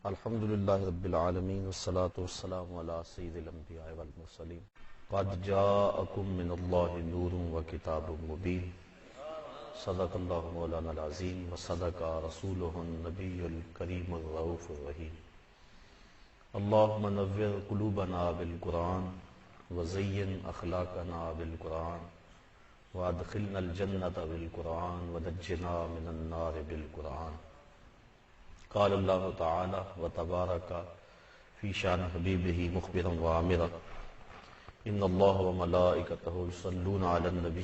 الحمد للہ رب العالمین والصلاة والسلام علی سید الانبیاء والمرسلین قد جاءکم من اللہ نور وکتاب مبین صدق اللہ مولانا العظیم وصدق رسولہ النبی الکریم الرؤوف الرحیم اللہم نور قلوبنا بالقرآن وزین اخلاقنا بالقرآن وادخلنا الجنة بالقرآن ونجنا من النار بالقرآن قال اللہ تعالی وتبارک فی شان حبیبہ مخبرا وعامرا ان اللہ وملائکتہ یصلون علی النبی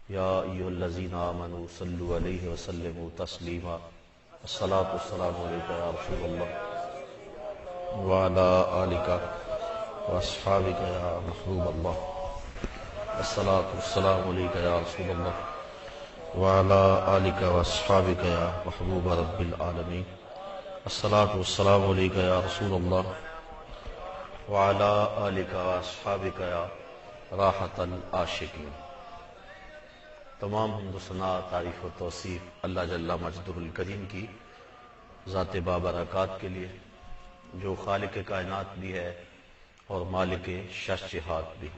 یا ایھا الذین آمنوا صلوا علیہ وسلموا تسلیما الصلاۃ والسلام علیک یا رسول اللہ وعلی آلک واصحابک یا محبوب اللہ الصلاۃ والسلام علیک یا رسول اللہ وعلى آلك واصحابك يا محبوب رب العالمين الصلاة والسلام عليك يا رسول الله وعلى آلك واصحابك يا راحة العاشقين۔ تمام حمد و ثنا تعریف و توصیف اللہ جل مجدہ الکریم کی ذات بابرکات کے لیے جو خالق کائنات بھی ہے اور مالک ششہات بھی۔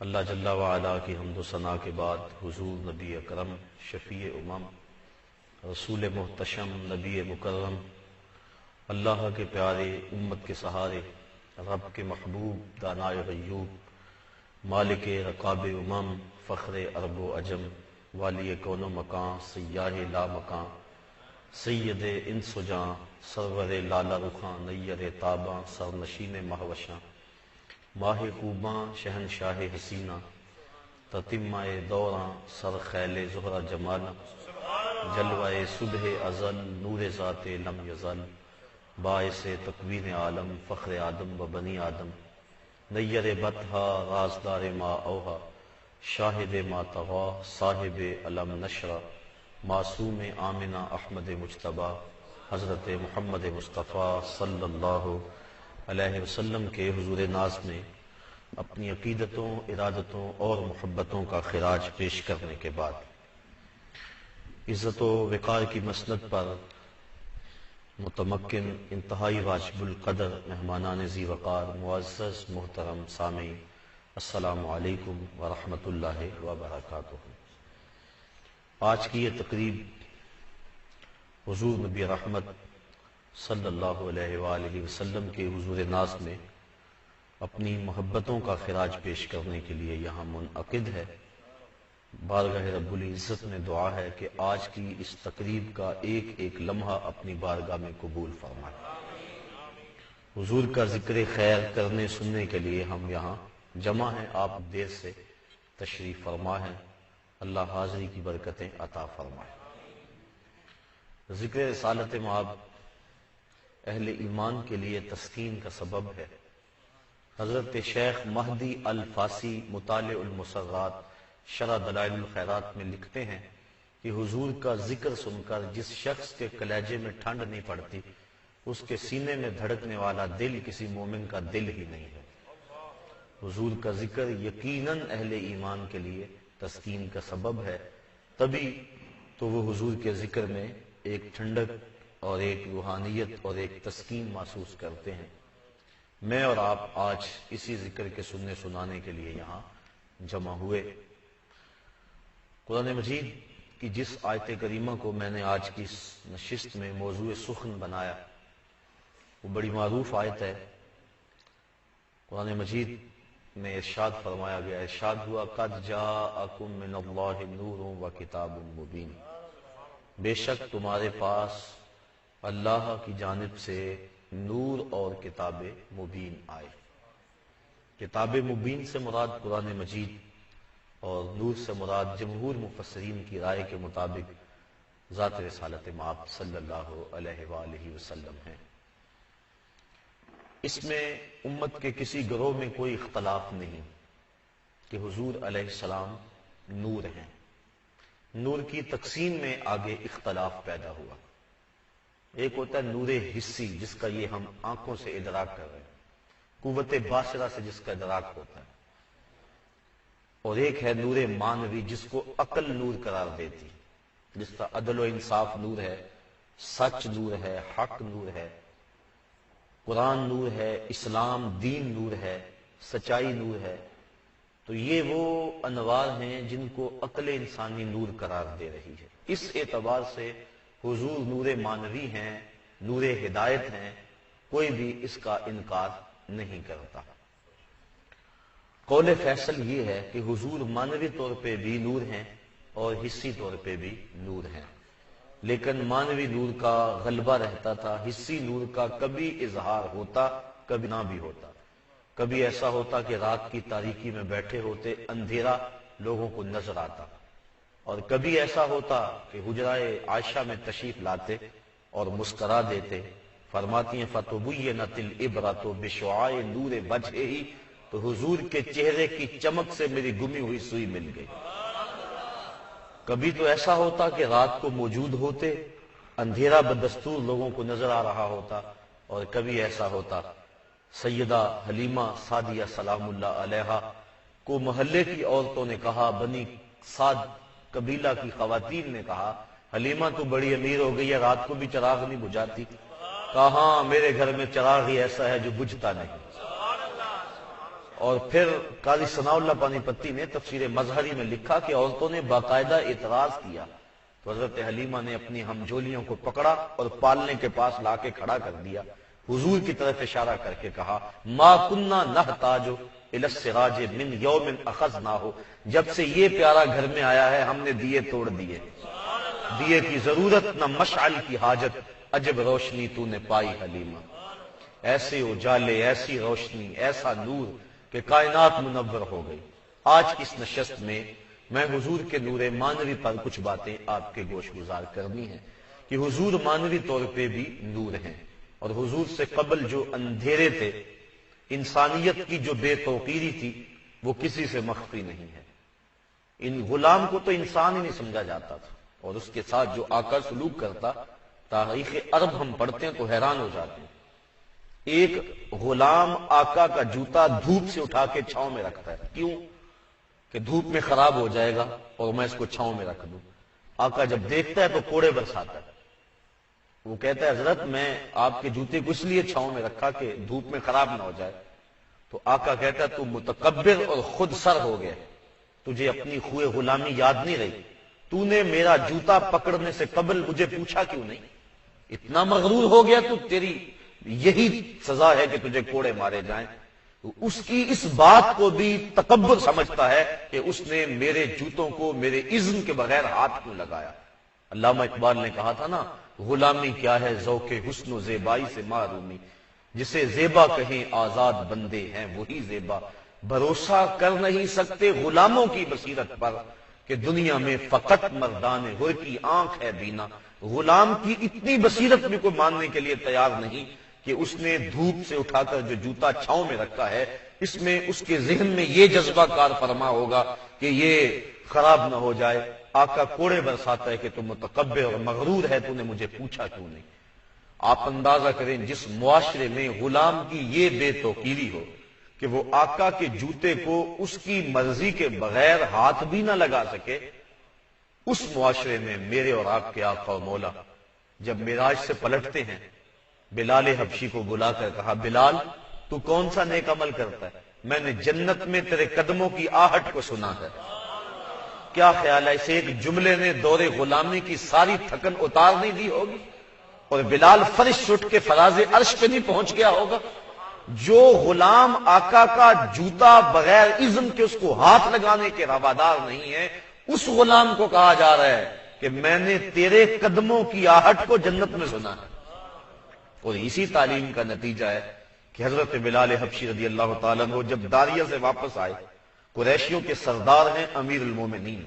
اللہ جل وعلا کی حمد و ثنا کے بعد حضور نبی اکرم شفیع امم رسول محتشم نبی مکرم اللہ کے پیارے امت کے سہارے رب کے محبوب دانائے غیوب مالک رقاب امم فخر عرب و عجم والی کون و مکان سیاہ لا مکان سید انس و جاں سرور لالا رخاں نیر تاباں سرنشین مہوشاں ماہ خوباں شہنشاہ حسینہ تتمہ دوراں سر خیل زہرہ جمالہ جلوہ صبح ازل نور ذات لم یزل باعث تکوین عالم فخر آدم و بنی آدم نیر بطحا رازدار ما اوہا شاہد ما طغا صاحب علم نشرہ معصوم آمنہ احمد مجتبیٰ حضرت محمد مصطفیٰ صلی اللہ علیہ وسلم کے حضور ناز میں اپنی عقیدتوں ارادتوں اور محبتوں کا خراج پیش کرنے کے بعد عزت و وقار کی مسند پر متمکن انتہائی واجب القدر مہمانان ذی وقار معزز محترم سامعین السلام علیکم ورحمۃ اللہ وبرکاتہ۔ آج کی یہ تقریب حضور نبی رحمت صلی اللہ علیہ وآلہ وسلم کے حضور ناز میں اپنی محبتوں کا خراج پیش کرنے کے لیے یہاں منعقد ہے۔ بارگاہ رب العزت میں دعا ہے کہ آج کی اس تقریب کا ایک ایک لمحہ اپنی بارگاہ میں قبول فرمائے۔ حضور کا ذکر خیر کرنے سننے کے لیے ہم یہاں جمع ہیں، آپ دیر سے تشریف فرما ہیں، اللہ حاضری کی برکتیں عطا فرمائے۔ ذکر رسالت مآب اہل ایمان کے لیے تسکین کا سبب ہے۔ حضرت شیخ مہدی الفاسی مطالع المسرات شرح دلائل الخیرات میں لکھتے ہیں کہ حضور کا ذکر سن کر جس شخص کے کلیجے میں ٹھنڈ نہیں پڑتی اس کے سینے میں دھڑکنے والا دل کسی مومن کا دل ہی نہیں ہے۔ حضور کا ذکر یقیناً اہل ایمان کے لیے تسکین کا سبب ہے، تبھی تو وہ حضور کے ذکر میں ایک ٹھنڈک اور ایک روحانیت اور ایک تسکین محسوس کرتے ہیں۔ میں اور آپ آج اسی ذکر کے سننے سنانے کے لیے یہاں جمع ہوئے۔ قرآن مجید کی جس آیت کریمہ کو میں نے آج کی اس نشست میں موضوع سخن بنایا وہ بڑی معروف آیت ہے۔ قرآن مجید میں ارشاد فرمایا گیا، ارشاد ہوا قد جاءکم من اللہ نور و کتاب مبین، بے شک تمہارے پاس اللہ کی جانب سے نور اور کتاب مبین آئے۔ کتاب مبین سے مراد قرآن مجید اور نور سے مراد جمہور مفسرین کی رائے کے مطابق ذات رسالت مآب صلی اللہ علیہ وآلہ وسلم ہے۔ اس میں امت کے کسی گروہ میں کوئی اختلاف نہیں کہ حضور علیہ السلام نور ہیں۔ نور کی تقسیم میں آگے اختلاف پیدا ہوا۔ ایک ہوتا ہے نور حسی جس کا یہ ہم آنکھوں سے ادراک کر رہے ہیں، قوت باصرہ سے جس کا ادراک ہوتا ہے، اور ایک ہے نور معنوی جس کو عقل نور قرار دیتی، جس کا عدل و انصاف نور ہے سچ نور ہے، حق نور ہے، قرآن نور ہے، اسلام دین نور ہے، سچائی نور ہے، تو یہ وہ انوار ہیں جن کو عقل انسانی نور قرار دے رہی ہے۔ اس اعتبار سے حضور نور مانوی ہیں، نور ہدایت ہیں، کوئی بھی اس کا انکار نہیں کرتا۔ قول فیصل یہ ہے کہ حضور مانوی طور پہ بھی نور ہیں اور حصی طور پہ بھی نور ہیں، لیکن مانوی نور کا غلبہ رہتا تھا، حصی نور کا کبھی اظہار ہوتا کبھی نہ بھی ہوتا۔ کبھی ایسا ہوتا کہ رات کی تاریکی میں بیٹھے ہوتے، اندھیرا لوگوں کو نظر آتا، اور کبھی ایسا ہوتا کہ حجرہ عائشہ میں تشریف لاتے اور مسکرا دیتے۔ فرماتی ہیں فَتُبُيِّنَتِ الْعِبْرَةُ بِشُعَاعِ نُورِ وَجْهِهِ، تو حضور کے چہرے کی چمک سے میری گمی ہوئی سوئی مل گئی۔ کبھی تو ایسا ہوتا کہ رات کو موجود ہوتے، اندھیرا بدستور لوگوں کو نظر آ رہا ہوتا، اور کبھی ایسا ہوتا سیدہ حلیمہ سعدیہ سلام اللہ علیہا کو محلے کی عورتوں نے کہا، بنی سعد قبیلہ کی خواتین نے کہا، حلیمہ تو بڑی امیر ہو گئی ہے، رات کو بھی چراغ نہیں بجھاتی۔ کہا ہاں، میرے گھر میں چراغ ہی ایسا ہے جو بجھتا نہیں۔ اور پھر قاضی ثناء اللہ پانی پتی نے تفسیر مظہری میں لکھا کہ عورتوں نے باقاعدہ اعتراض کیا، تو حضرت حلیمہ نے اپنی ہمجولیوں کو پکڑا اور پالنے کے پاس لا کے کھڑا کر دیا، حضور کی طرف اشارہ کر کے کہا ما کننا نحتاج الی السراج من یوم اخذناہ، جب سے یہ پیارا گھر میں آیا ہے ہم نے دیے توڑ دیے، دیے کی ضرورت نہ مشعل کی حاجت، عجب روشنی تو نے پائی حلیمہ۔ ایسے اجالے، ایسی روشنی، ایسا نور کہ کائنات منور ہو گئی۔ آج کی اس نشست میں میں حضور کے نور مانوی پر کچھ باتیں آپ کے گوش گزار کرنی ہیں کہ حضور مانوی طور پہ بھی نور ہیں، اور حضور سے قبل جو اندھیرے تھے، انسانیت کی جو بے توقیری تھی، وہ کسی سے مخفی نہیں ہے۔ ان غلام کو تو انسان ہی نہیں سمجھا جاتا تھا، اور اس کے ساتھ جو آقا سلوک کرتا، تاریخ عرب ہم پڑھتے ہیں تو حیران ہو جاتے ہیں۔ ایک غلام آقا کا جوتا دھوپ سے اٹھا کے چھاؤں میں رکھتا ہے، کیوں؟ کہ دھوپ میں خراب ہو جائے گا اور میں اس کو چھاؤں میں رکھ دوں۔ آقا جب دیکھتا ہے تو کوڑے برساتا ہے، وہ کہتا ہے حضرت میں آپ کے جوتے کو اس لیے چھاؤں میں رکھا کہ دھوپ میں خراب نہ ہو جائے۔ تو آقا کہتا ہے تو متکبر اور خود سر ہو گیا، تجھے اپنی خوئے غلامی یاد نہیں رہی، تو نے میرا جوتا پکڑنے سے قبل مجھے پوچھا کیوں نہیں؟ اتنا مغرور ہو گیا تو تیری یہی سزا ہے کہ تجھے کوڑے مارے جائیں۔ اس کی اس بات کو بھی تکبر سمجھتا ہے کہ اس نے میرے جوتوں کو میرے اذن کے بغیر ہاتھ کیوں لگایا۔ علامہ اقبال نے کہا تھا نا، غلامی کیا ہے ذوق حسن و زیبائی سے محرومی، جسے زیبا کہیں آزاد بندے ہیں وہی زیبا، بھروسہ کر نہیں سکتے غلاموں کی بصیرت پر کہ دنیا میں فقط مردان حر کی آنکھ ہے بینا۔ غلام کی اتنی بصیرت بھی کوئی ماننے کے لیے تیار نہیں کہ اس نے دھوپ سے اٹھا کر جو جوتا چھاؤں میں رکھا ہے، اس میں اس کے ذہن میں یہ جذبہ کار فرما ہوگا کہ یہ خراب نہ ہو جائے۔ آقا کوڑے برساتا ہے کہ تم متکبر اور مغرور ہے، تو نے مجھے پوچھا کیوں نہیں۔ آپ اندازہ کریں جس معاشرے میں غلام کی یہ بے توقیری ہو کہ وہ آقا کے جوتے کو اس کی مرضی کے بغیر ہاتھ بھی نہ لگا سکے، اس معاشرے میں میرے اور آپ کے آقا و مولا جب معراج سے پلٹتے ہیں، بلال حبشی کو بلا کر کہا بلال تو کون سا نیک عمل کرتا ہے؟ میں نے جنت میں تیرے قدموں کی آہٹ کو سنا ہے۔ کیا خیال ہے اسے ایک جملے نے دور غلامی کی ساری تھکن اتار نہیں دی ہوگی، اور بلال فرش اٹھ کے فراز عرش پہ نہیں پہنچ گیا ہوگا؟ جو غلام آقا کا جوتا بغیر اذن کے اس کو ہاتھ لگانے کے روادار نہیں ہے، اس غلام کو کہا جا رہا ہے کہ میں نے تیرے قدموں کی آہٹ کو جنت میں سنا ہے۔ اور اسی تعلیم کا نتیجہ ہے کہ حضرت بلال حبشی رضی اللہ تعالیٰ عنہ جب داریہ سے واپس آئے، قریشیوں کے سردار ہیں امیر المومنین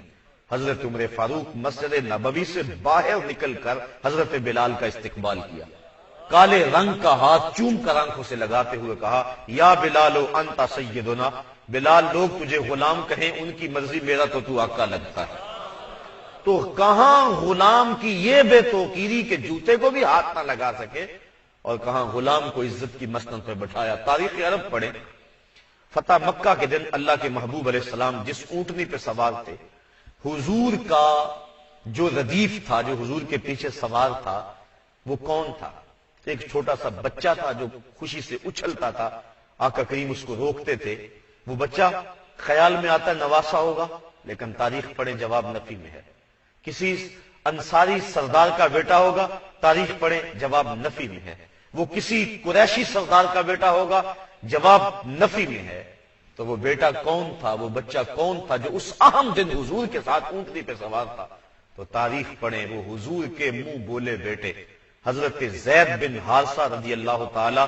حضرت عمر فاروق، مسجد نبوی سے باہر نکل کر حضرت بلال کا استقبال کیا، کالے رنگ کا ہاتھ چوم کر آنکھوں سے لگاتے ہوئے کہا یا بلال انت سیدنا، بلال لوگ تجھے غلام کہیں ان کی مرضی، میرا تو آقا لگتا ہے۔ تو کہاں غلام کی یہ بے توقیری کہ جوتے کو بھی ہاتھ نہ لگا سکے، اور کہاں غلام کو عزت کی مسند پہ بٹھایا۔ تاریخ عرب پڑھیں، فتح مکہ کے دن اللہ کے محبوب علیہ السلام جس اونٹنی پہ سوار تھے، حضور کا جو ردیف تھا، جو حضور کے پیچھے سوار تھا، وہ کون تھا؟ ایک چھوٹا سا بچہ تھا جو خوشی سے اچھلتا تھا، آقا کریم اس کو روکتے تھے۔ وہ بچہ خیال میں آتا نواسا ہوگا، لیکن تاریخ پڑھے جواب نفی میں ہے۔ کسی انصاری سردار کا بیٹا ہوگا، تاریخ پڑھے جواب نفی میں ہے۔ وہ کسی قریشی سردار کا بیٹا ہوگا، جواب نفی میں ہے۔ تو وہ بیٹا کون تھا، وہ بچہ کون تھا جو اس اہم دن حضور کے ساتھ اونٹنی پہ سوار تھا؟ تو تاریخ پڑھیں، وہ حضور کے منہ بولے بیٹے حضرت زید بن حارثہ رضی اللہ تعالی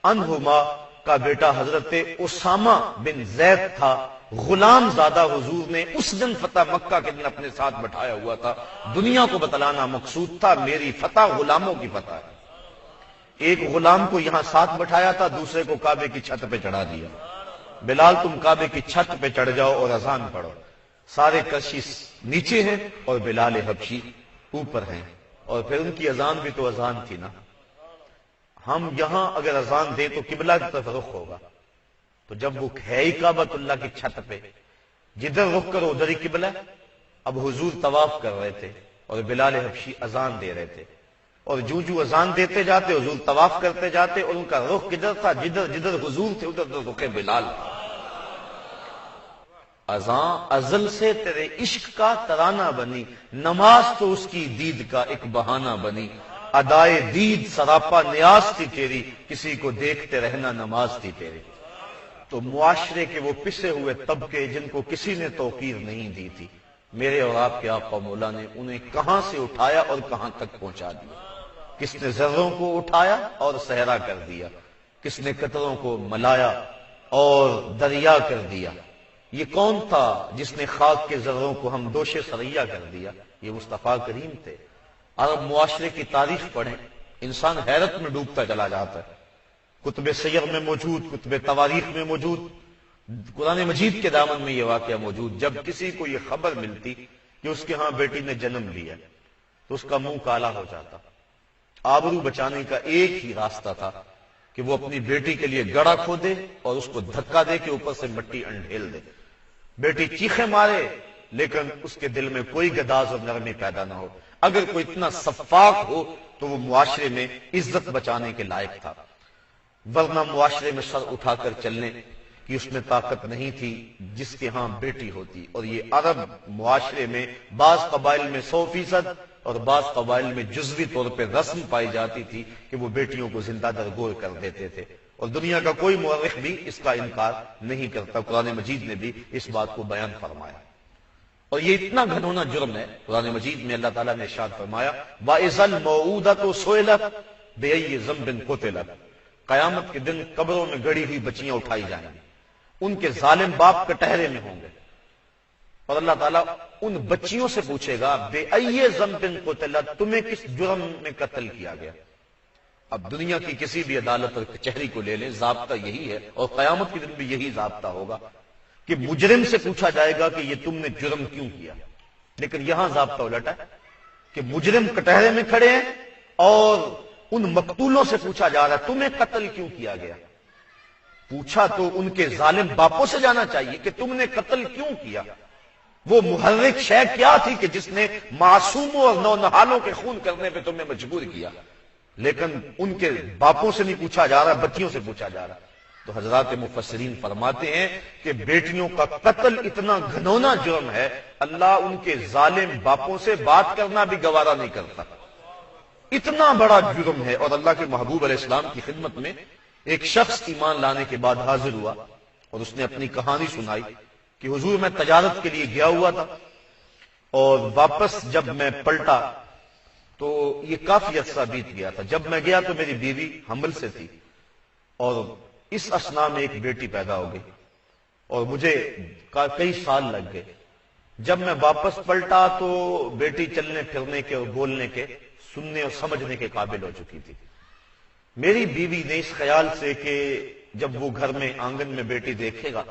عنہما کا بیٹا حضرت اسامہ بن زید تھا۔ غلام زادہ حضور نے اس دن فتح مکہ کے دن اپنے ساتھ بٹھایا ہوا تھا۔ دنیا کو بتلانا مقصود تھا میری فتح غلاموں کی فتح ہے۔ ایک غلام کو یہاں ساتھ بٹھایا تھا، دوسرے کو کعبے کی چھت پہ چڑھا دیا۔ بلال تم کعبے کی چھت پہ چڑھ جاؤ اور اذان پڑھو۔ سارے کشش نیچے ہیں اور بلال حبشی اوپر ہیں، اور پھر ان کی اذان بھی تو اذان تھی نا۔ ہم یہاں اگر اذان دیں تو قبلہ کی طرف رخ ہوگا، تو جب وہ ہے ہی کعبۃ اللہ کی چھت پہ، جدھر رخ کرو ادھر ہی قبلہ۔ اب حضور طواف کر رہے تھے اور بلال حبشی اذان دے رہے تھے، اور جو اذان دیتے جاتے حضور طواف کرتے جاتے، اور ان کا رخ کدھر تھا؟ جدھر جدھر حضور تھے ادھر رخ بلال تھا۔ اذان ازل سے تیرے عشق کا ترانہ بنی، نماز تو اس کی دید کا ایک بہانہ بنی۔ ادائے دید سراپا نیاز تھی تیری، کسی کو دیکھتے رہنا نماز تھی تیری۔ تو معاشرے کے وہ پسے ہوئے طبقے جن کو کسی نے توقیر نہیں دی تھی، میرے اور آپ کے آقا مولا نے انہیں کہاں سے اٹھایا اور کہاں تک پہنچا دیا۔ کس نے ذروں کو اٹھایا اور صحرا کر دیا، کس نے قطروں کو ملایا اور دریا کر دیا۔ یہ کون تھا جس نے خاک کے ذروں کو ہم دوش سریا کر دیا؟ یہ مصطفیٰ کریم تھے۔ عرب معاشرے کی تاریخ پڑھیں، انسان حیرت میں ڈوبتا چلا جاتا ہے۔ کتب سیر میں موجود، کتب تواریخ میں موجود، قرآن مجید کے دامن میں یہ واقعہ موجود۔ جب کسی کو یہ خبر ملتی کہ اس کے ہاں بیٹی نے جنم لیا تو اس کا منہ کالا ہو جاتا۔ آبرو بچانے کا ایک ہی راستہ تھا کہ وہ اپنی بیٹی کے لیے گڑھا کھودے اور اس کو دھکا دے کے اوپر سے مٹی انڈھیل دے۔ بیٹی چیخے مارے لیکن اس کے دل میں کوئی گداز اور نرمی پیدا نہ ہو۔ اگر کوئی اتنا صفاق ہو تو وہ معاشرے میں عزت بچانے کے لائق تھا، ورنہ معاشرے میں سر اٹھا کر چلنے کی اس میں طاقت نہیں تھی جس کے ہاں بیٹی ہوتی۔ اور یہ عرب معاشرے میں بعض قبائل میں 100% اور بعض قبائل میں جزوی طور پہ رسم پائی جاتی تھی کہ وہ بیٹیوں کو زندہ درگور کر دیتے تھے، اور دنیا کا کوئی مورخ بھی اس کا انکار نہیں کرتا۔ قرآن مجید نے بھی اس بات کو بیان فرمایا، اور یہ اتنا گھنونا جرم ہے۔ قرآن مجید میں اللہ تعالیٰ نے ارشاد فرمایا وَإِذَا الْمَوْءُودَةُ سُئِلَتْ بِأَيِّ ذَنبٍ قُتِلَتْ، قیامت کے دن قبروں میں گڑی ہوئی بچیاں اٹھائی جائیں گی، ان کے ظالم باپ کٹہرے میں ہوں گے، اور اللہ تعالیٰ ان بچیوں سے پوچھے گا بِأَيِّ ذَنبٍ قُتِلَتْ، تمہیں کس جرم میں قتل کیا گیا؟ اب دنیا کی کسی بھی عدالت اور کچہری کو لے لیں، ضابطہ یہی ہے، اور قیامت کے دن بھی یہی ضابطہ ہوگا کہ مجرم سے پوچھا جائے گا کہ یہ تم نے جرم کیوں کیا۔ لیکن یہاں ضابطہ الٹا ہے کہ مجرم کٹہرے میں کھڑے ہیں اور ان مقتولوں سے پوچھا جا رہا ہے تمہیں قتل کیوں کیا گیا۔ پوچھا تو ان کے ظالم باپوں سے جانا چاہیے کہ تم نے قتل کیوں کیا، وہ محرک شے کیا تھی کہ جس نے معصوموں اور نونہالوں کے خون کرنے پہ تمہیں مجبور کیا۔ لیکن ان کے باپوں سے نہیں پوچھا جا رہا، بچیوں سے پوچھا جا رہا۔ تو حضرات مفسرین فرماتے ہیں کہ بیٹیوں کا قتل اتنا گھنونا جرم ہے، اللہ ان کے ظالم باپوں سے بات کرنا بھی گوارا نہیں کرتا، اتنا بڑا جرم ہے۔ اور اللہ کے محبوب علیہ السلام کی خدمت میں ایک شخص ایمان لانے کے بعد حاضر ہوا اور اس نے اپنی کہانی سنائی کہ حضور میں تجارت کے لیے گیا ہوا تھا، اور واپس جب میں پلٹا تو یہ کافی عرصہ بیت گیا تھا۔ جب میں گیا تو میری بیوی حمل سے تھی، اور اس اسنا میں ایک بیٹی پیدا ہو گئی، اور مجھے کئی سال لگ گئے۔ جب میں واپس پلٹا تو بیٹی چلنے پھرنے کے اور بولنے کے، سننے اور سمجھنے کے قابل ہو چکی تھی۔ میری بیوی نے اس خیال سے کہ جب وہ گھر میں آنگن میں بیٹی دیکھے گا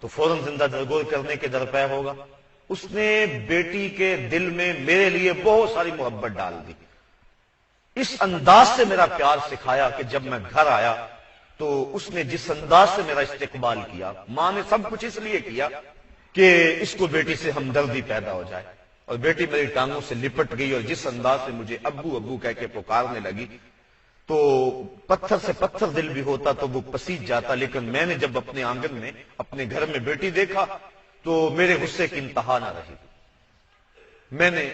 تو فوراً زندہ درگور کرنے کے درپے ہوگا، اس نے بیٹی کے دل میں میرے لیے بہت ساری محبت ڈال دی۔ اس انداز سے میرا پیار سکھایا کہ جب میں گھر آیا تو اس نے جس انداز سے میرا استقبال کیا، ماں نے سب کچھ اس لیے کیا کہ اس کو بیٹی سے ہمدردی پیدا ہو جائے۔ اور بیٹی میری ٹانگوں سے لپٹ گئی اور جس انداز سے مجھے ابو ابو کہہ کے پکارنے لگی تو پتھر سے پتھر دل بھی ہوتا تو وہ پسیج جاتا، لیکن میں نے جب اپنے آنگن میں اپنے گھر میں بیٹی دیکھا تو میرے غصے کی انتہا نہ رہی۔ میں نے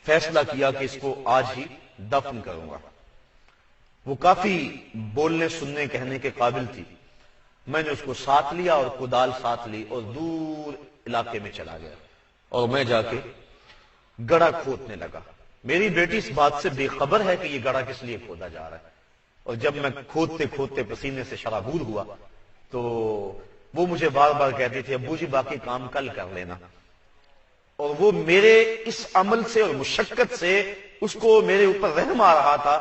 فیصلہ کیا کہ اس کو آج ہی دفن کروں گا۔ وہ کافی بولنے سننے کہنے کے قابل تھی۔ میں نے اس کو ساتھ لیا اور کدال ساتھ لی اور دور علاقے میں چلا گیا اور میں جا کے گڑھا کھودنے لگا۔ میری بیٹی اس بات سے بے خبر ہے کہ یہ گڑھا کس لیے کھودا جا رہا ہے، اور جب میں کھودتے کھودتے پسینے سے شرابور ہوا تو وہ مجھے بار بار کہتی تھی ابو جی باقی کام کل کر لینا، اور وہ میرے اس عمل سے اور مشقت سے اس کو میرے اوپر رحم آ رہا تھا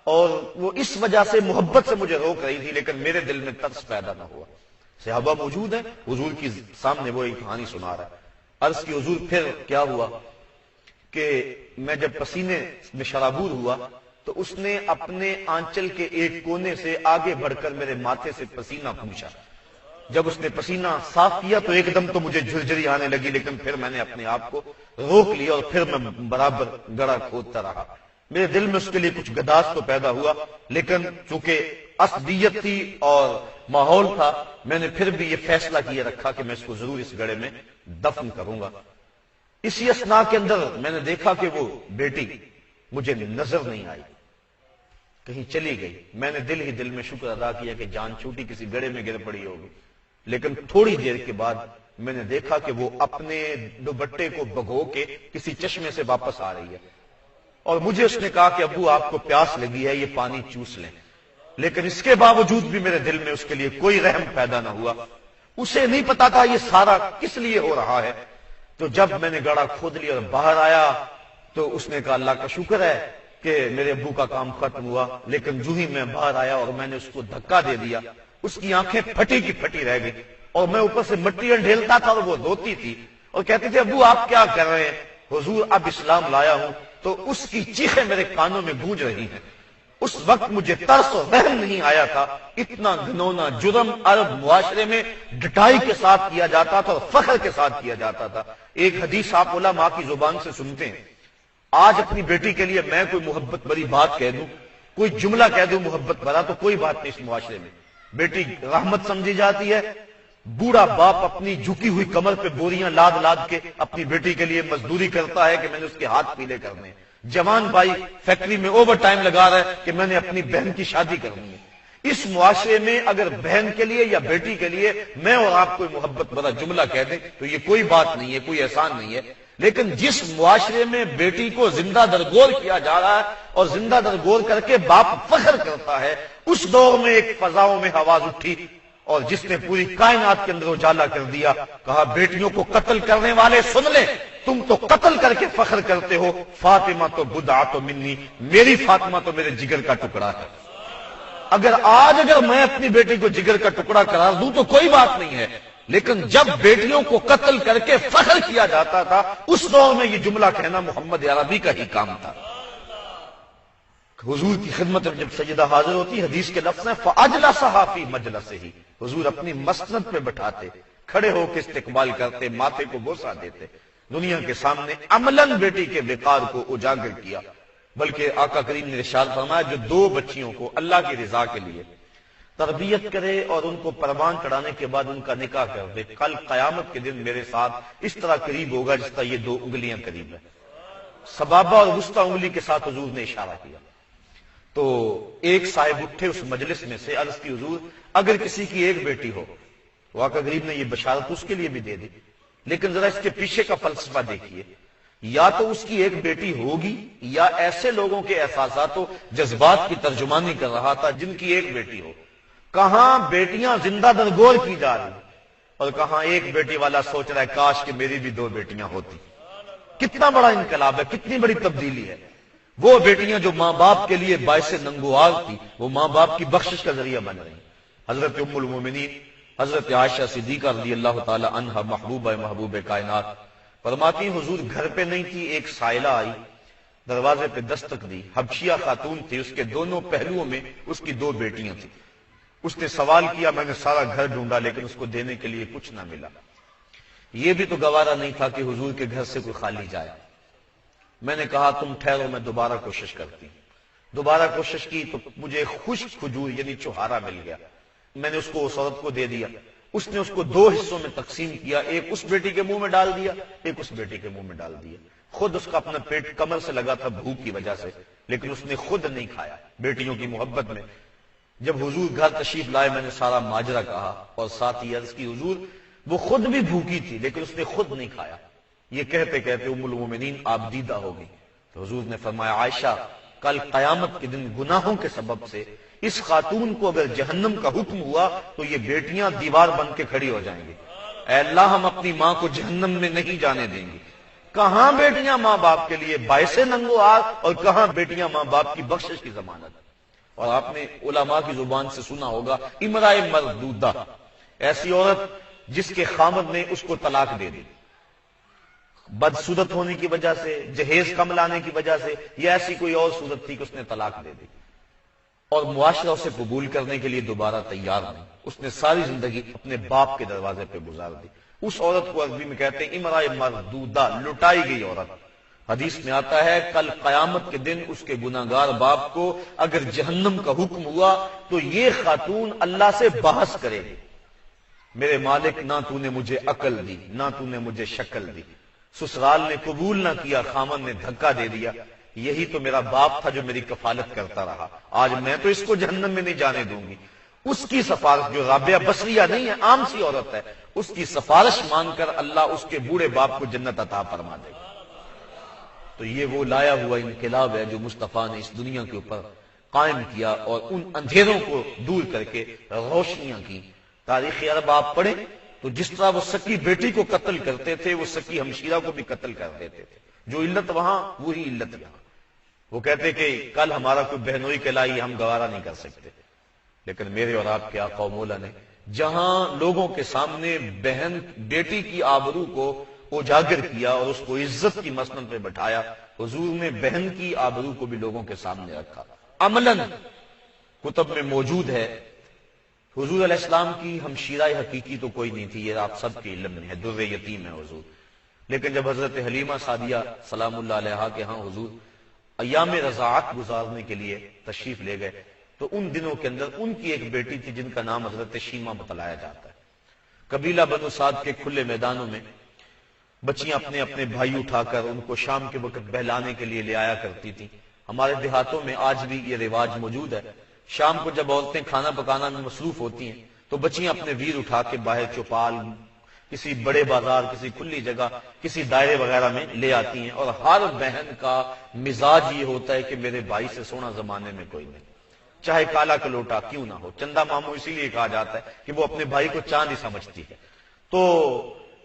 اور وہ اس وجہ سے محبت سے مجھے روک رہی تھی، لیکن میرے دل میں ترس پیدا نہ ہوا۔ صحابہ موجود ہیں، حضور کی سامنے وہ ایک کہانی سنا رہا ہے۔ عرض کی حضور پھر کیا ہوا کہ میں جب پسینے میں شرابور ہوا تو اس نے اپنے آنچل کے ایک کونے سے آگے بڑھ کر میرے ماتھے سے پسینہ پوچھا۔ جب اس نے پسینہ صاف کیا تو ایک دم تو مجھے جھرجھری آنے لگی، لیکن پھر میں نے اپنے آپ کو روک لیا اور پھر میں برابر گڑھا کھودتا رہا۔ میرے دل میں اس کے لیے کچھ گداز تو پیدا ہوا، لیکن چونکہ اصلیت تھی اور ماحول تھا، میں نے پھر بھی یہ فیصلہ کیے رکھا کہ میں اس کو ضرور اس گڑھے میں دفن کروں گا۔ اسی اثناء کے اندر میں نے دیکھا کہ وہ بیٹی مجھے نظر نہیں آئی، کہیں چلی گئی۔ میں نے دل ہی دل میں شکر ادا کیا کہ جان چھوٹی کسی گڑھے میں گر پڑی ہوگی، لیکن تھوڑی دیر کے بعد میں نے دیکھا کہ وہ اپنے دوپٹے کو بھگو کے کسی چشمے سے واپس آ رہی ہے، اور مجھے اس نے کہا کہ ابو آپ کو پیاس لگی ہے، یہ پانی چوس لیں، لیکن اس کے باوجود بھی میرے دل میں اس کے لیے کوئی رحم پیدا نہ ہوا۔ اسے نہیں پتا تھا یہ سارا کس لیے ہو رہا ہے۔ تو جب میں نے گڑھا کھود لیا اور باہر آیا تو اس نے کہا اللہ کا شکر ہے کہ میرے ابو کا کام ختم ہوا، لیکن جو ہی میں باہر آیا اور میں نے اس کو دھکا دے دیا، اس کی آنکھیں پھٹی کی پھٹی رہ گئی، اور میں اوپر سے مٹی ڈھیلتا تھا اور وہ روتی تھی اور کہتی تھی ابو آپ کیا کر رہے ہیں؟ حضور اب اسلام لایا ہوں۔ تو اس کی چیخیں میرے کانوں میں گونج رہی ہیں۔ اس وقت مجھے ترس اور رحم نہیں آیا تھا، اتنا گھنونا جرم عرب معاشرے میں ڈٹائی کے ساتھ کیا جاتا تھا اور فخر کے ساتھ کیا جاتا تھا۔ ایک حدیث آپ علماء کی زبان سے سنتے ہیں، آج اپنی بیٹی کے لیے میں کوئی محبت بھری بات کہہ دوں، کوئی جملہ کہہ دوں محبت بھرا، تو کوئی بات نہیں اس معاشرے میں، بیٹی رحمت سمجھی جاتی ہے۔ بوڑھا باپ اپنی جھکی ہوئی کمر پہ بوریاں لاد لاد کے اپنی بیٹی کے لیے مزدوری کرتا ہے کہ میں نے اس کے ہاتھ پیلے کرنے ہیں۔ جوان بھائی فیکٹری میں اوور ٹائم لگا رہا ہے کہ میں نے اپنی بہن کی شادی کرنی ہے۔ اس معاشرے میں اگر بہن کے لیے یا بیٹی کے لیے میں اور آپ کوئی محبت بھرا جملہ کہہ دیں تو یہ کوئی بات نہیں ہے، کوئی احسان نہیں ہے، لیکن جس معاشرے میں بیٹی کو زندہ درگور کیا جا رہا ہے اور زندہ درگور کر کے باپ فخر کرتا ہے، اس دور میں ایک فضاؤں میں آواز اٹھی اور جس نے پوری کائنات کے اندر اجالا کر دیا، کہا بیٹیوں کو قتل کرنے والے سن لیں، تم تو قتل کر کے فخر کرتے ہو، فاطمہ تو بدعۃ منی، میری فاطمہ تو میرے جگر کا ٹکڑا ہے۔ اگر میں اپنی بیٹی کو جگر کا ٹکڑا قرار دوں تو کوئی بات نہیں ہے، لیکن جب بیٹیوں کو قتل کر کے فخر کیا جاتا تھا اس دور میں یہ جملہ کہنا محمد عربی کا ہی کام تھا۔ حضور کی خدمت میں جب سیدہ حاضر ہوتی، حدیث کے لفظ ہیں فَأَجْلَسَهَا فِي مَجْلَسِهِ، حضور اپنی مسند پہ بٹھاتے، کھڑے ہو کے استقبال کرتے، ماتھے کو بوسہ دیتے، دنیا کے سامنے عملاً بیٹی کے وقار کو اجاگر کیا۔ بلکہ آقا کریم نے ارشاد فرمایا جو دو بچیوں کو اللہ کی رضا کے لیے تربیت کرے اور ان کو پروان چڑھانے کے بعد ان کا نکاح کر دے، کل قیامت کے دن میرے ساتھ اس طرح قریب ہوگا جس طرح یہ دو انگلیاں قریب ہیں۔ سبابہ اور وسطی انگلی کے ساتھ حضور نے اشارہ کیا۔ تو ایک صاحب اٹھے اس مجلس میں سے، عرض کی حضور اگر کسی کی ایک بیٹی ہو، تو آقا کریم نے یہ بشارت اس کے لیے بھی دے دی، لیکن ذرا اس کے پیچھے کا فلسفہ دیکھیے، یا تو اس کی ایک بیٹی ہوگی یا ایسے لوگوں کے احساسات و جذبات کی ترجمانی کر رہا تھا جن کی ایک بیٹی ہو۔ کہاں بیٹیاں زندہ درگور کی جا رہی اور کہاں ایک بیٹی والا سوچ رہا ہے کاش کہ میری بھی دو بیٹیاں ہوتی۔ کتنا بڑا انقلاب ہے، کتنی بڑی تبدیلی ہے۔ وہ بیٹیاں جو ماں باپ کے لیے باعث ننگوار تھی وہ ماں باپ کی بخشش کا ذریعہ بن رہی۔ حضرت ام المومنین حضرت عائشہ صدیقہ رضی اللہ تعالی عنہا محبوب کائنات فرماتی حضور گھر پہ نہیں تھی، ایک سائلہ آئی، دروازے پہ دستک دی، حبشیہ خاتون تھی، اس کے دونوں پہلوؤں میں اس کی دو بیٹیاں تھیں۔ اس نے سوال کیا، میں نے سارا گھر ڈھونڈا لیکن اس کو دینے کے لیے کچھ نہ ملا۔ یہ بھی تو گوارا نہیں تھا کہ حضور کے گھر سے کوئی خالی جائے، میں نے کہا تم ٹھہرو میں دوبارہ کوشش کرتی ہوں۔ دوبارہ کوشش کی تو مجھے خشک کھجور یعنی چوہارا مل گیا، میں نے اس کو اس عورت کو دے دیا، اس نے اس کو دو حصوں میں تقسیم کیا، ایک اس بیٹی کے منہ میں ڈال دیا، ایک اس بیٹی کے منہ میں ڈال دیا۔ خود اس کا اپنا پیٹ کمر سے لگا تھا بھوک کی وجہ سے، لیکن اس نے خود نہیں کھایا۔ بیٹیوں کی محبت میں جب حضور گھر تشریف لائے میں نے سارا ماجرا کہا اور ساتھ ہی عرض کی حضور وہ خود بھی بھوکی تھی لیکن اس نے خود نہیں کھایا۔ یہ کہتے کہتے ام المومنین آپ دیدہ ہو گئی تو حضور نے فرمایا عائشہ کل قیامت کے دن گناہوں کے سبب سے اس خاتون کو اگر جہنم کا حکم ہوا تو یہ بیٹیاں دیوار بن کے کھڑی ہو جائیں گی، اے اللہ ہم اپنی ماں کو جہنم میں نہیں جانے دیں گے۔ کہاں بیٹیاں ماں باپ کے لیے باعث ننگو آگ اور کہاں بیٹیاں ماں باپ کی بخشش کی ضمانت۔ اور آپ نے علماء کی زبان سے سنا ہوگا امرائے مردودہ، ایسی عورت جس کے خامد نے اس کو طلاق دے دی بدصورت ہونے کی وجہ سے، جہیز کم لانے کی وجہ سے، یا ایسی کوئی اور صورت تھی کہ اس نے طلاق دے دی اور معاشرہ اسے قبول کرنے کے لیے دوبارہ تیار نہیں، اس نے ساری زندگی اپنے باپ کے دروازے پہ گزار دی۔ اس عورت کو عربی میں کہتے ہیں امرائے مردودہ، لٹائی گئی عورت۔ حدیث میں آتا ہے کل قیامت کے دن اس کے گناہگار باپ کو اگر جہنم کا حکم ہوا تو یہ خاتون اللہ سے بحث کرے گی، میرے مالک نہ تو نے مجھے عقل دی نہ تو نے مجھے شکل دی، سسرال نے قبول نہ کیا، خامن نے دھکا دے دیا، یہی تو میرا باپ تھا جو میری کفالت کرتا رہا، آج میں تو اس کو جہنم میں نہیں جانے دوں گی۔ اس کی سفارش، جو رابعہ بصریہ نہیں ہے عام سی عورت ہے، اس کی سفارش مان کر اللہ اس کے بوڑھے باپ کو جنت عطا فرما دے گا۔ تو یہ وہ لایا ہوا انقلاب ہے جو مصطفیٰ نے اس دنیا کے اوپر قائم کیا اور ان اندھیروں کو دور کر کے روشنیاں کی۔ تاریخ عرب آپ پڑھیں تو جس طرح وہ سکی بیٹی کو قتل کرتے تھے وہ سکی ہمشیرہ کو بھی قتل کر دیتے تھے، جو علت وہاں وہی علت یہاں۔ وہ کہتے کہ کل ہمارا کوئی بہنوئی کہلائی ہم گوارا نہیں کر سکتے، لیکن میرے اور آپ کے آقا و مولا نے جہاں لوگوں کے سامنے بہن بیٹی کی آبرو کو اجاگر کیا اور اس کو عزت کی مسند پہ بٹھایا، حضور نے بہن کی آبرو کو بھی لوگوں کے سامنے رکھا۔ عملاً کتب میں موجود ہے حضور علیہ السلام کی ہمشیرہ حقیقی تو کوئی نہیں تھی، یہ آپ سب کے علم میں ہے، در یتیم ہے حضور، لیکن جب حضرت حلیمہ سعدیہ سلام اللہ علیہا کے ہاں حضور ایام رضاعت گزارنے کے لیے تشریف لے گئے تو ان دنوں کے اندر ان کی ایک بیٹی تھی جن کا نام حضرت شیمہ بتلایا جاتا ہے۔ قبیلہ بنو سعد کے کھلے میدانوں میں بچیاں اپنے اپنے بھائی اٹھا کر ان کو شام کے وقت بہلانے کے لیے لے آیا کرتی تھی۔ ہمارے دیہاتوں میں آج بھی یہ رواج موجود ہے، شام کو جب عورتیں کھانا پکانا میں مصروف ہوتی ہیں تو بچیاں اپنے ویر اٹھا کے باہر چوپال، کسی بڑے بازار، کسی کھلی جگہ، کسی دائرے وغیرہ میں لے آتی ہیں، اور ہر بہن کا مزاج یہ ہوتا ہے کہ میرے بھائی سے سونا زمانے میں کوئی نہیں، چاہے کالا کلوٹا کیوں نہ ہو۔ چندہ مامو اسی لیے کہا جاتا ہے کہ وہ اپنے بھائی کو چاند ہی سمجھتی ہے۔ تو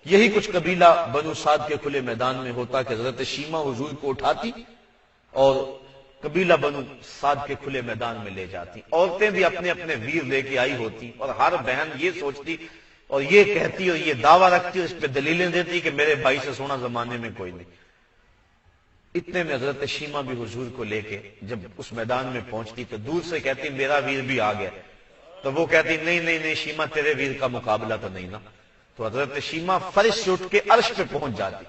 یہی کچھ قبیلہ بنو سعد کے کھلے میدان میں ہوتا کہ حضرت شیمہ حضور کو اٹھاتی اور قبیلہ بنو سعد کے کھلے میدان میں لے جاتی، عورتیں بھی اپنے اپنے ویر لے کے آئی ہوتی، اور ہر بہن یہ سوچتی اور یہ کہتی اور یہ دعویٰ رکھتی اور اس پہ دلیلیں دیتی کہ میرے بھائی سے سونا زمانے میں کوئی نہیں۔ اتنے میں حضرت شیمہ بھی حضور کو لے کے جب اس میدان میں پہنچتی تو دور سے کہتی میرا ویر بھی آ گیا، تو وہ کہتی نہیں نہیں نہیں شیمہ تیرے ویر کا مقابلہ تو نہیں نا۔ تو حضرت شیمہ فرش سے اٹھ کے عرش پہ پہنچ جاتی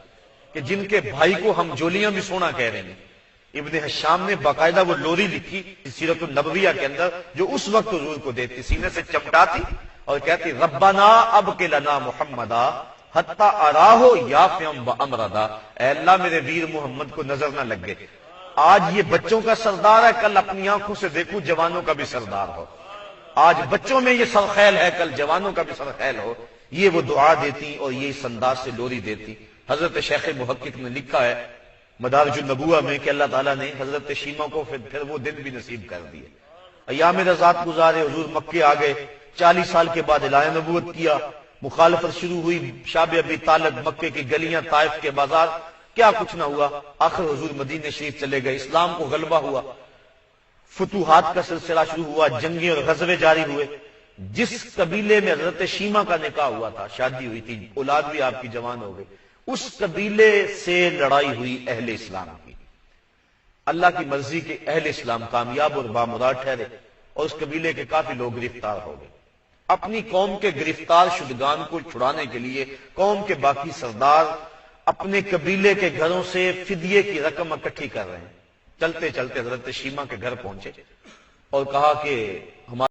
کہ جن کے بھائی کو ہم جولیاں بھی سونا کہہ رہے ہیں۔ ابن حشام نے باقاعدہ وہ لوری لکھی سیرت النبویہ کے اندر جو اس وقت حضور کو دیتی، سینے سے چمٹاتی اور کہتی ربنا ابق لنا محمدا حتی اراہو یافیم و امردا، اے اللہ میرے ویر محمد کو نظر نہ لگ گئے، آج یہ بچوں کا سردار ہے، کل اپنی آنکھوں سے دیکھوں جوانوں کا بھی سردار ہو، آج بچوں میں یہ سرخیل ہے کل جوانوں کا بھی سرخیل ہو۔ یہ وہ دعا دیتی اور یہ اس انداز سے لوری دیتی۔ حضرت شیخ محقق نے لکھا ہے مدارج النبوہ میں کہ اللہ تعالیٰ نے حضرت شیمہ کو پھر وہ دن بھی نصیب کر دیے۔ ایام رضاعت گزارے، حضور مکے آ گئے، 40 سال کے بعد اعلان نبوت کیا، مخالفت شروع ہوئی، شاب ابی طالب، مکے کی گلیاں، طائف کے بازار، کیا کچھ نہ ہوا، آخر حضور مدینہ شریف چلے گئے، اسلام کو غلبہ ہوا، فتوحات کا سلسلہ شروع ہوا، جنگیں اور غزوے جاری ہوئے۔ جس قبیلے میں حضرت شیمہ کا نکاح ہوا تھا، شادی ہوئی تھی، اولاد بھی آپ کی جوان ہو گئی، اس قبیلے سے لڑائی ہوئی اہل اسلام کی۔ اللہ کی مرضی کے اہل اسلام کامیاب اور بامراد ٹھہرے اور اس قبیلے کے کافی لوگ گرفتار ہو گئے۔ اپنی قوم کے گرفتار شدگان کو چھڑانے کے لیے قوم کے باقی سردار اپنے قبیلے کے گھروں سے فدیے کی رقم اکٹھی کر رہے ہیں. چلتے چلتے حضرت شیما کے گھر پہنچے اور کہا کہ ہمارے